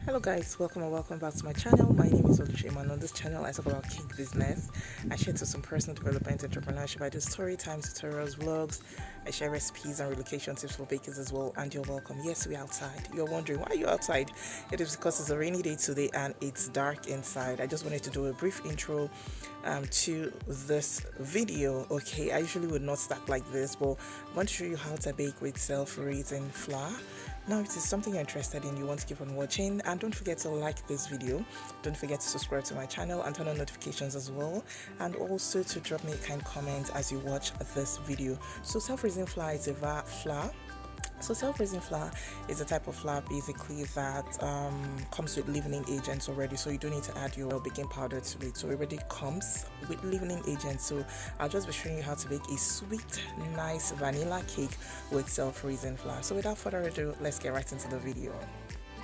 Hello guys, welcome and welcome back to my channel. My name is oluchinimoh, and on this channel I talk about cake business. I share to some personal development, entrepreneurship. I do story time, tutorials, vlogs. I share recipes and relocation tips for bakers as well. And you're welcome. Yes, we're outside. You're wondering why you're outside. It is because it's a rainy day today and it's dark inside. I just wanted to do a brief intro to this video. Okay, I usually would not start like this, but I want to show you how to bake with self-raising flour. Now, if it is something you're interested in, you want to keep on watching, and don't forget to like this video, don't forget to subscribe to my channel and turn on notifications as well, and also to drop me a kind comment as you watch this video. So self-raising flour is a flour. So self-raising flour is a type of flour basically that comes with leavening agents already, so you don't need to add your baking powder to it. So it already comes with leavening agents. So I'll just be showing you how to bake a sweet, nice vanilla cake with self-raising flour. So without further ado, let's get right into the video.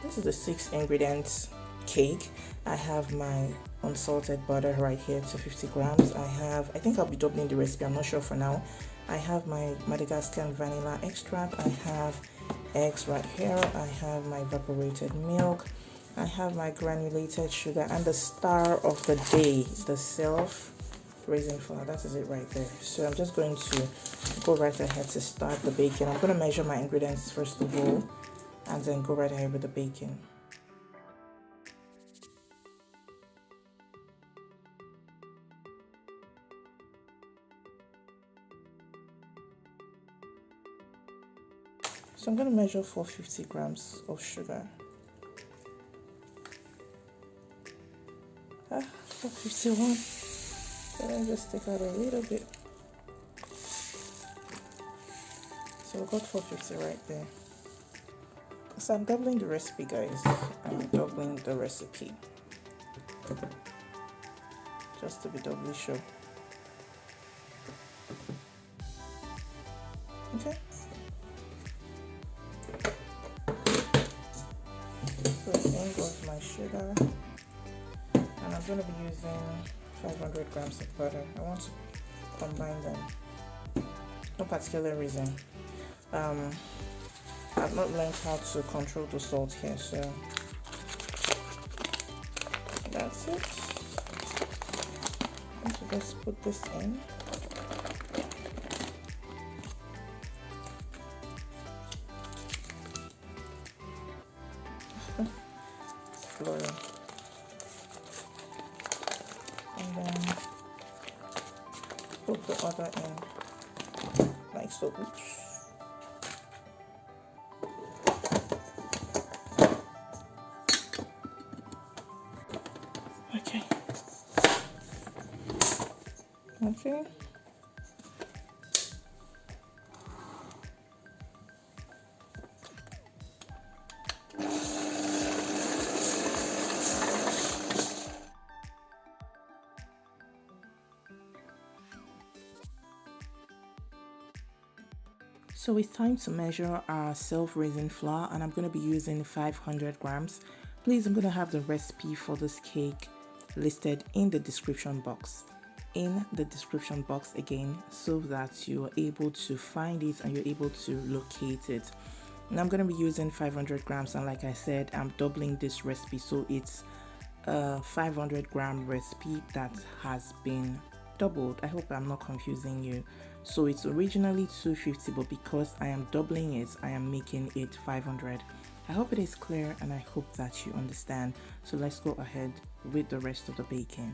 This is the 6 ingredients cake. I have my unsalted butter right here, 250 grams. I think I'll be doubling the recipe, I'm not sure for now. I have my Madagascar vanilla extract. I have eggs right here. I have my evaporated milk. I have my granulated sugar, and the star of the day, the self-raising flour. That is it right there. So I'm just going to go right ahead to start the baking. I'm going to measure my ingredients first of all, and then go right ahead with the baking. So I'm going to measure 450 grams of sugar. 451. So let me just take out a little bit. So we got 450 right there. So I'm doubling the recipe, guys. I'm doubling the recipe. Just to be doubly sure. Okay. So in goes my sugar, and I'm going to be using 500 grams of butter. I want to combine them. No particular reason. I've not learned how to control the salt here, so that's it. So let's put this in. Flowing. And then put the other in like so. Oops. Okay. So it's time to measure our self-raising flour, and I'm going to be using 500 grams. Please, I'm going to have the recipe for this cake listed in the description box. In the description box again, so that you are able to find it and you're able to locate it. Now I'm going to be using 500 grams, and like I said, I'm doubling this recipe, so it's a 500 gram recipe that has been doubled. I hope I'm not confusing you. So it's originally 250, but because I am doubling it, I am making it 500. I hope it is clear, and I hope that you understand. So let's go ahead with the rest of the baking.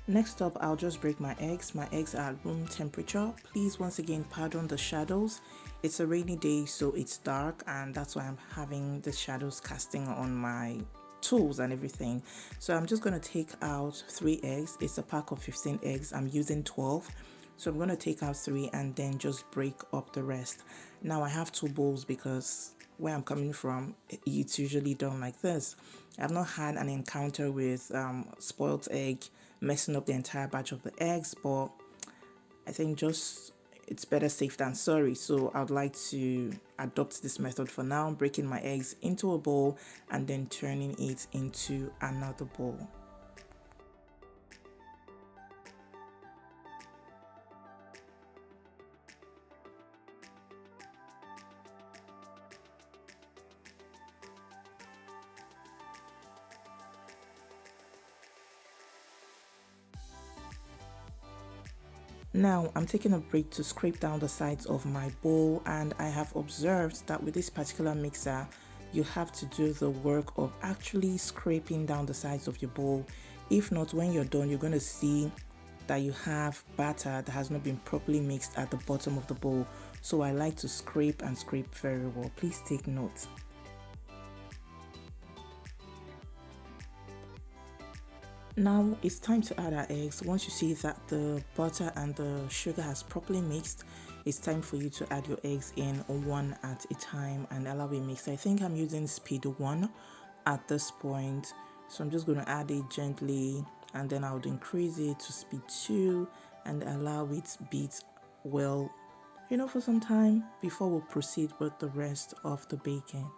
Next up, I'll just break my eggs. My eggs are at room temperature. Please, once again, pardon the shadows. It's a rainy day, so it's dark, and that's why I'm having the shadows casting on my tools and everything. So I'm just going to take out 3 eggs. It's a pack of 15 eggs. I'm using 12. So I'm going to take out 3 and then just break up the rest. Now I have 2 bowls because where I'm coming from, it's usually done like this. I've not had an encounter with spoiled egg messing up the entire batch of the eggs, but I think just it's better safe than sorry. So I'd like to adopt this method for now, breaking my eggs into a bowl and then turning it into another bowl. Now I'm taking a break to scrape down the sides of my bowl, and I have observed that with this particular mixer you have to do the work of actually scraping down the sides of your bowl. If not, when you're done, you're going to see that you have batter that has not been properly mixed at the bottom of the bowl. So I like to scrape and scrape very well. Please take note. Now it's time to add our eggs. Once you see that the butter and the sugar has properly mixed, it's time for you to add your eggs in one at a time and allow it mix. I think I'm using speed 1 at this point, so I'm just going to add it gently, and then I would increase it to speed 2 and allow it beat well, for some time before we proceed with the rest of the baking.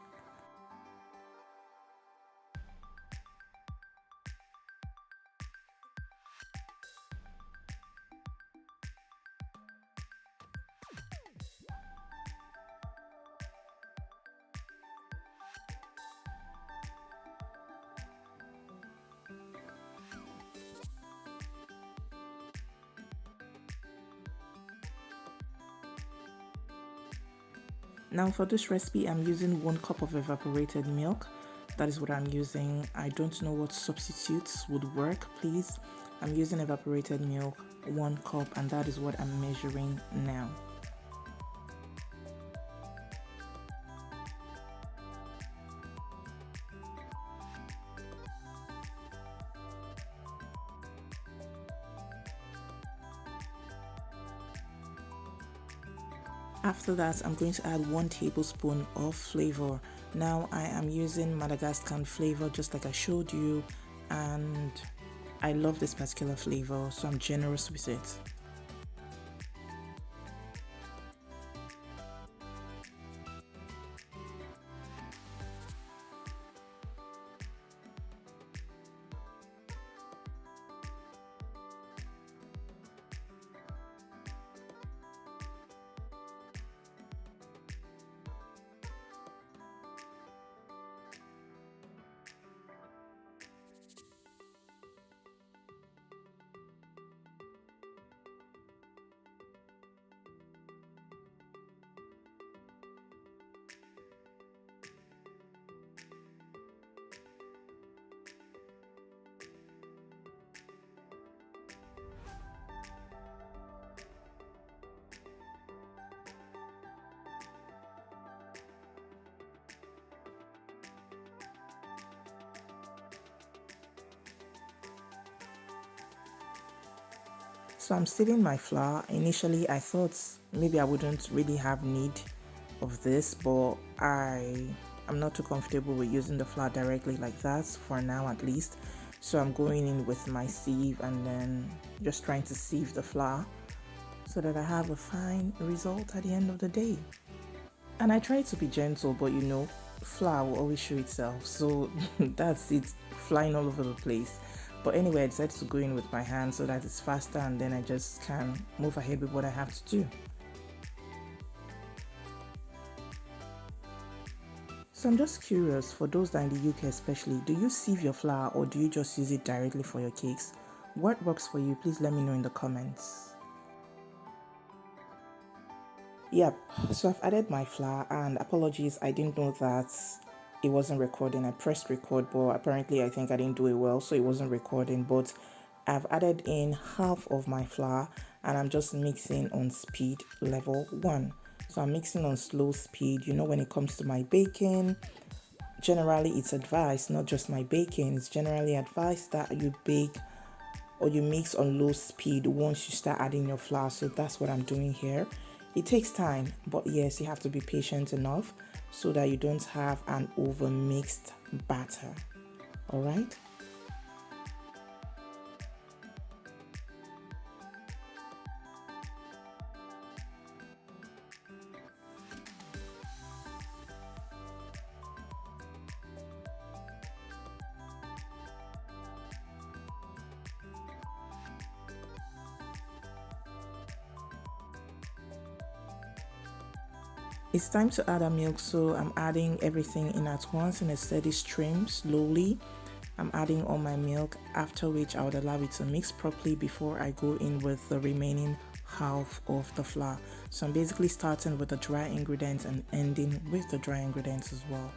Now for this recipe, I'm using 1 cup of evaporated milk. That is what I'm using. I don't know what substitutes would work, please. I'm using evaporated milk, 1 cup, and that is what I'm measuring now. After that, I'm going to add 1 tablespoon of flavor. Now I am using Madagascar flavor just like I showed you, and I love this particular flavor, so I'm generous with it. So I'm sieving my flour. Initially I thought maybe I wouldn't really have need of this, but I'm not too comfortable with using the flour directly like that, for now at least. So I'm going in with my sieve and then just trying to sieve the flour so that I have a fine result at the end of the day. And I try to be gentle, but flour will always show itself, so that's it, flying all over the place. But anyway, I decided to go in with my hand so that it's faster, and then I just can move ahead with what I have to do. So I'm just curious, for those that are in the UK especially, do you sieve your flour or do you just use it directly for your cakes? What works for you? Please let me know in the comments. Yep, so I've added my flour, and apologies, I didn't know that it wasn't recording. I pressed record, but apparently I think I didn't do it well, so it wasn't recording. But I've added in half of my flour and I'm just mixing on speed level 1. So I'm mixing on slow speed. When it comes to my baking, generally it's advised, not just my baking, it's generally advised that you bake or you mix on low speed once you start adding your flour. So that's what I'm doing here. It takes time, but yes, you have to be patient enough so that you don't have an over mixed batter. All right. It's time to add our milk, so I'm adding everything in at once in a steady stream, slowly. I'm adding all my milk, after which I would allow it to mix properly before I go in with the remaining half of the flour. So I'm basically starting with the dry ingredients and ending with the dry ingredients as well.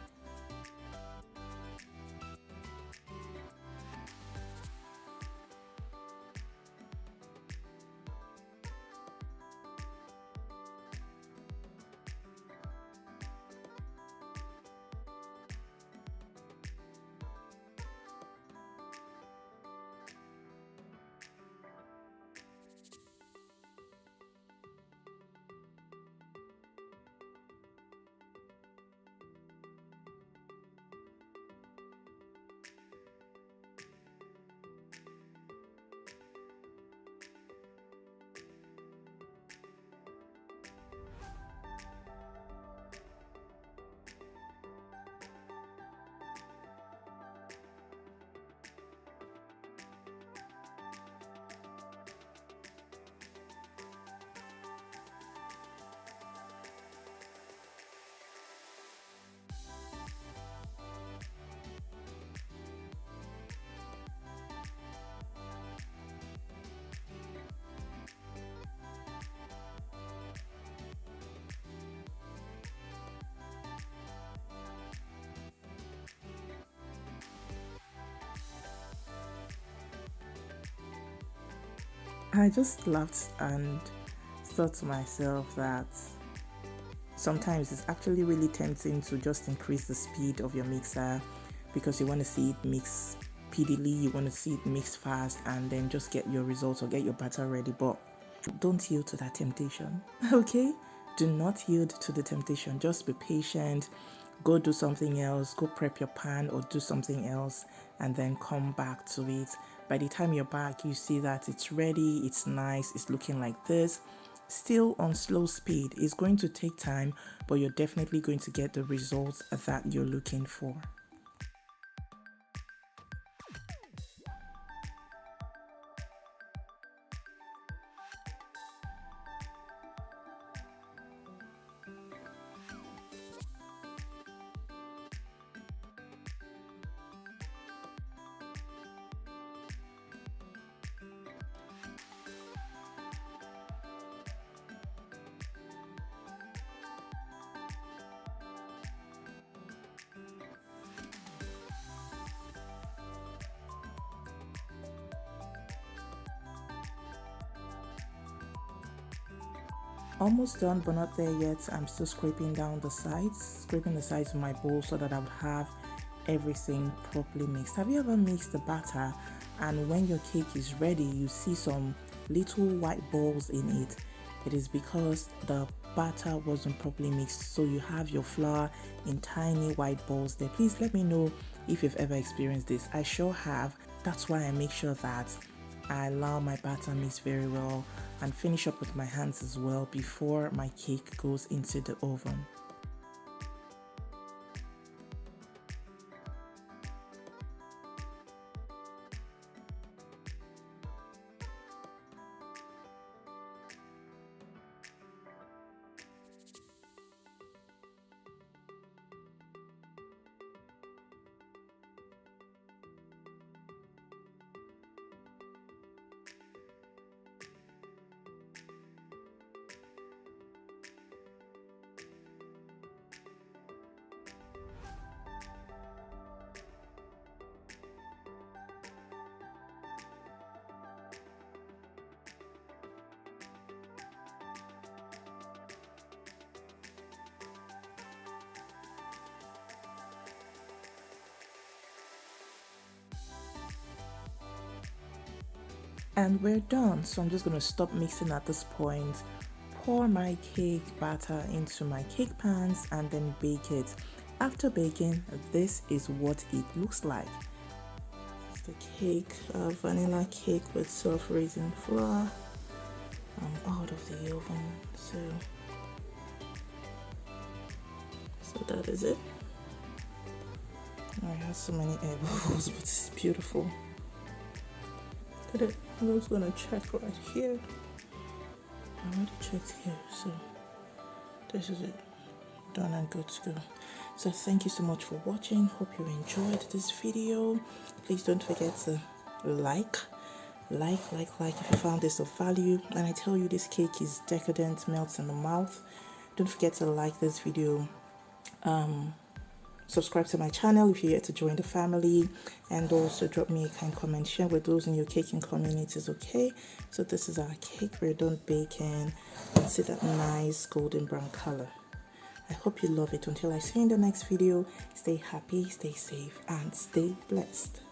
I just laughed and thought to myself that sometimes it's actually really tempting to just increase the speed of your mixer because you want to see it mix speedily, you want to see it mix fast, and then just get your results or get your batter ready. But don't yield to that temptation, okay? Do not yield to the temptation. Just be patient. Go do something else. Go prep your pan or do something else and then come back to it. By the time you're back, you see that it's ready, it's nice, it's looking like this. Still on slow speed. It's going to take time, but you're definitely going to get the results that you're looking for. Almost done, but not there yet. I'm still scraping down the sides, scraping the sides of my bowl so that I would have everything properly mixed. Have you ever mixed the batter and when your cake is ready, you see some little white balls in it? It is because the batter wasn't properly mixed, so you have your flour in tiny white balls there. Please let me know if you've ever experienced this. I sure have. That's why I make sure that I allow my batter mix very well and finish up with my hands as well before my cake goes into the oven. And we're done, so I'm just going to stop mixing at this point, pour my cake batter into my cake pans and then bake it. After baking, this is what it looks like. It's the cake, vanilla cake with self-raising flour. I'm out of the oven, so that is it. I have so many air bubbles, but it's beautiful. Look at it. I was gonna check right here. I already checked here, so this is it. Done and good to go. So thank you so much for watching. Hope you enjoyed this video. Please don't forget to like like if you found this of value. And I tell you, this cake is decadent, melts in the mouth. Don't forget to like this video, subscribe to my channel if you're yet to join the family, and also drop me a kind comment, share with those in your caking communities. Okay, so this is our cake. We're done baking. You see that nice golden brown color. I hope you love it. Until I see you in the next video, stay happy, stay safe, and stay blessed.